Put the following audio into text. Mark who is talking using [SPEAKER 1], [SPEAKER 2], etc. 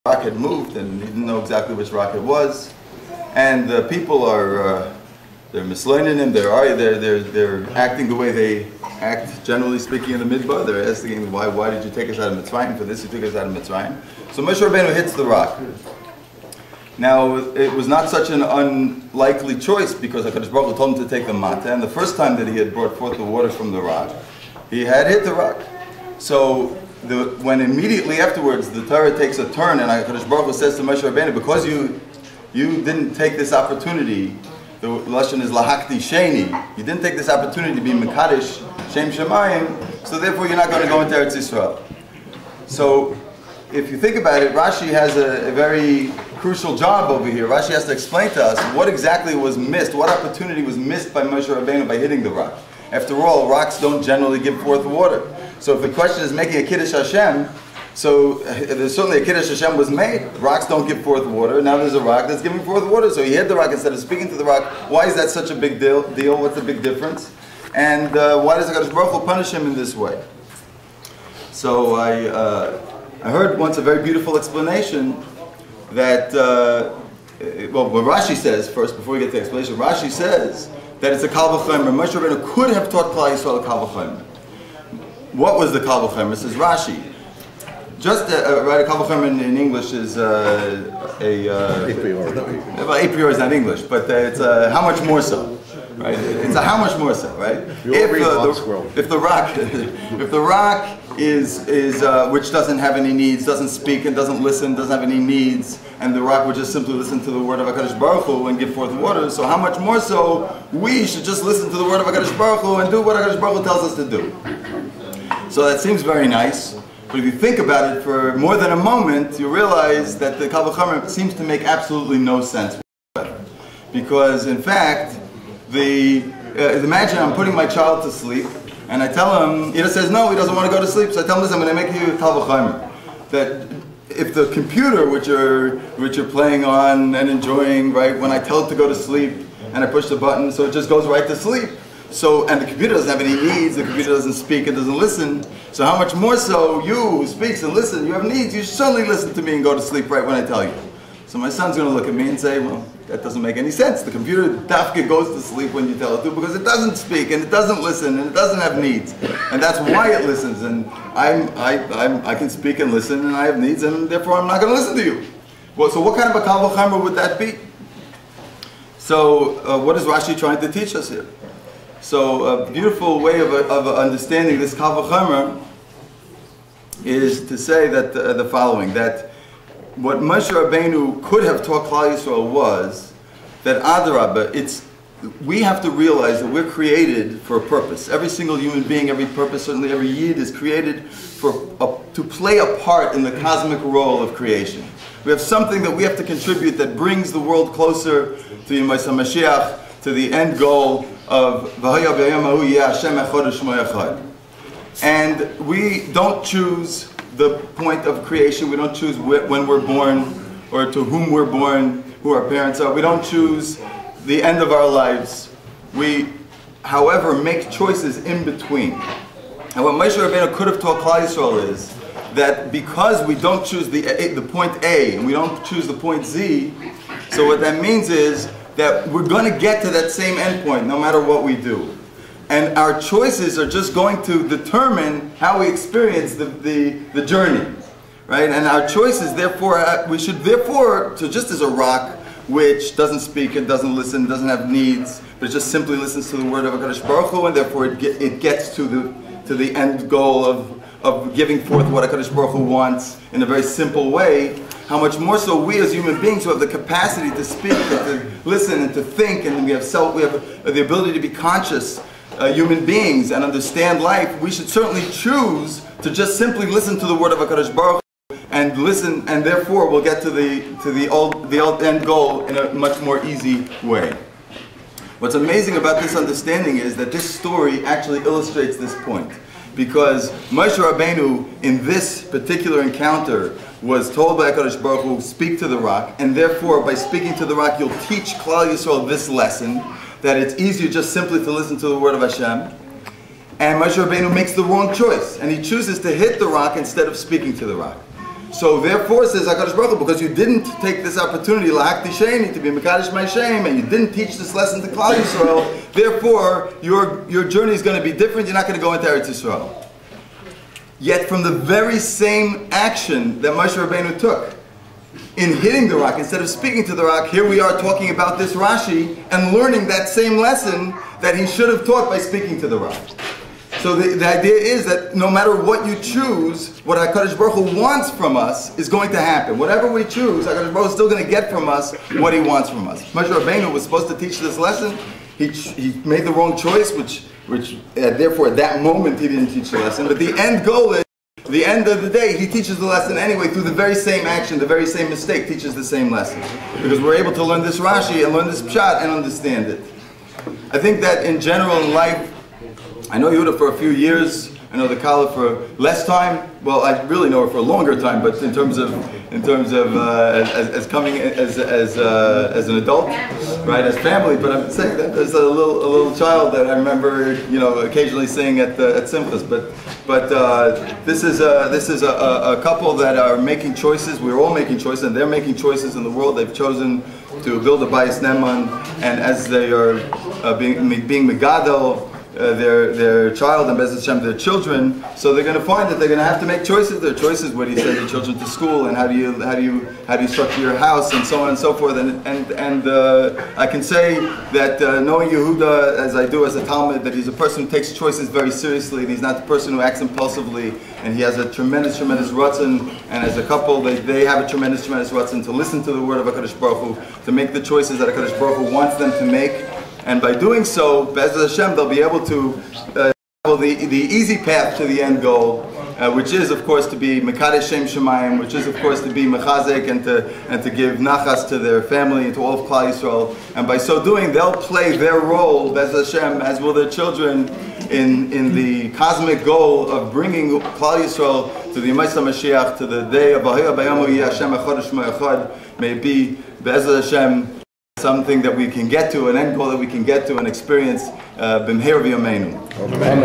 [SPEAKER 1] rock had moved, and he didn't know exactly which rock it was. And the people are they're mislearning him. They're acting the way they act, generally speaking, in the midbar. They're asking, why did you take us out of Mitzrayim? For this, you took us out of Mitzrayim. So Moshe Rabbeinu hits the rock. Now, it was not such an unlikely choice, because HaKadosh Baruch Hu told him to take the mata, and the first time that he had brought forth the water from the rock, he had hit the rock. So when immediately afterwards the Torah takes a turn, and HaKadosh Baruch Hu says to Moshe Rabbeinu, because you didn't take this opportunity, the Lashon is lahakti sheni, you didn't take this opportunity to be Mekadesh Shem Shemayim, so therefore you're not going to go into Eretz Yisrael. So if you think about it, Rashi has a very crucial job over here. Rashi has to explain to us what exactly was missed, what opportunity was missed by Moshe Rabbeinu by hitting the rock. After all, rocks don't generally give forth water. So if the question is making a Kiddush Hashem, so there's certainly a Kiddush Hashem was made. Rocks don't give forth water. Now there's a rock that's giving forth water. So he hit the rock instead of speaking to the rock. Why is that such a big deal? What's the big difference? And why does HaKadosh Baruch Hu punish him in this way? So I heard once a very beautiful explanation that, what Rashi says first, before we get to the explanation, Rashi says that it's a Kal V'chomer. Moshe Rabbeinu could have taught Klal Yisrael a Kal V'chomer. What was the Kal V'chomer? Says Rashi. Just right, a Kal V'chomer in English is a priori. Well, a priori is not English, but it's how much more so, right? It's a how much more so, right? If the rock is which doesn't have any needs, doesn't speak and doesn't listen, doesn't have any needs, and the rock would just simply listen to the word of HaKadosh Baruch Hu and give forth water, so how much more so we should just listen to the word of HaKadosh Baruch Hu and do what HaKadosh Baruch Hu tells us to do. So that seems very nice, but if you think about it for more than a moment, you realize that the Kal V'chomer seems to make absolutely no sense whatsoever. Because in fact, imagine I'm putting my child to sleep, and I tell him, he says no, he doesn't want to go to sleep, so I tell him, listen, I'm going to make you a Kal V'chomer. That if the computer which you're playing on and enjoying, right, when I tell it to go to sleep, and I push the button, so it just goes right to sleep. So, and the computer doesn't have any needs, the computer doesn't speak and doesn't listen, so how much more so you who speaks and listen, you have needs, you should certainly listen to me and go to sleep right when I tell you. So my son's going to look at me and say, well, that doesn't make any sense. The computer dafka goes to sleep when you tell it to because it doesn't speak and it doesn't listen and it doesn't have needs. And that's why it listens, and I can speak and listen and I have needs, and therefore I'm not going to listen to you. Well, so what kind of a Kal V'chomer would that be? So what is Rashi trying to teach us here? So a beautiful way of understanding this Kal V'chomer is to say that the following, that what Moshe Rabbeinu could have taught Klal Yisrael was that Adarabah, we have to realize that we're created for a purpose. Every single human being, every purpose, certainly every Yid is created to play a part in the cosmic role of creation. We have something that we have to contribute that brings the world closer to Yemais HaMashiach, to the end goal of V'haya b'yom ha'hu yeh Hashem echad u'shmo echad. And we don't choose the point of creation. We don't choose when we're born or to whom we're born, who our parents are. We don't choose the end of our lives. We, however, make choices in between. And what Moshe Rabbeinu could have taught Klal Yisrael is that because we don't choose the point A and we don't choose the point Z, so what that means is that we're going to get to that same endpoint no matter what we do. And our choices are just going to determine how we experience the journey, right? And our choices, therefore, we should therefore, so just as a rock which doesn't speak and doesn't listen, doesn't have needs, but it just simply listens to the word of HaKadosh Baruch Hu, and therefore it gets to the end goal of giving forth what HaKadosh Baruch Hu wants in a very simple way. How much more so we as human beings who have the capacity to speak and to listen and to think, and we have the ability to be conscious human beings and understand life, we should certainly choose to just simply listen to the word of HaKadosh Baruch Hu and listen, and therefore we'll get to the end goal in a much more easy way. What's amazing about this understanding is that this story actually illustrates this point, because Moshe Rabbeinu in this particular encounter was told by HaKadosh Baruch Hu, speak to the rock, and therefore by speaking to the rock you'll teach Klal Yisrael this lesson, that it's easier just simply to listen to the word of Hashem. And Moshe Rabbeinu makes the wrong choice, and he chooses to hit the rock instead of speaking to the rock. So therefore, says HaKadosh Baruch Hu, because you didn't take this opportunity, lahakti sheni, to be mekadosh my shame, and you didn't teach this lesson to Klal Yisrael, therefore your journey is going to be different. You're not going to go into Eretz Yisrael. Yet from the very same action that Moshe Rabbeinu took in hitting the rock, instead of speaking to the rock, here we are talking about this Rashi and learning that same lesson that he should have taught by speaking to the rock. So the idea is that no matter what you choose, what HaKadosh Baruch Hu wants from us is going to happen. Whatever we choose, HaKadosh Baruch Hu is still going to get from us what he wants from us. Moshe Rabbeinu was supposed to teach this lesson. He made the wrong choice, which therefore at that moment he didn't teach the lesson. But the end goal is, at the end of the day, he teaches the lesson anyway through the very same action, the very same mistake teaches the same lesson. Because we're able to learn this Rashi and learn this Pshat and understand it. I think that in general in life, I know Yehuda for a few years. I know the Kala for less time. Well, I really know her for a longer time. But in terms of as coming as an adult, right, as family. But I'm saying that there's a little child that I remember, occasionally seeing at Simchas. But this is a couple that are making choices. We're all making choices, and they're making choices in the world. They've chosen to build a Bayis Neman, and as they are being megadol their child and Bez Hashem their children, so they're going to find that they're going to have to make choices. Their choices: where do you send your children to school, and how do you structure your house, and so on and so forth. And I can say that knowing Yehuda as I do as a Talmud, that he's a person who takes choices very seriously, and he's not the person who acts impulsively, and he has a tremendous ratzon. And as a couple, they have a tremendous ratzon to listen to the word of HaKadosh Baruch Hu, to make the choices that HaKadosh Baruch Hu wants them to make. And by doing so, Be'ez Hashem, they'll be able to follow the easy path to the end goal, which is, of course, to be Mekadesh Shem Shemayim, which is, of course, to be Mechazek and to give nachas to their family and to all of Klal Yisrael. And by so doing, they'll play their role, Be'ez Hashem, as will their children, in the cosmic goal of bringing Klal Yisrael to the Yemais HaMashiach, to the day of V'haya B'yamu Yeh Hashem Echad Shmo Echad. May it be, Be'ez Hashem, something that we can get to, an end goal that we can get to and experience. B'mheir v'yameinu. Amen.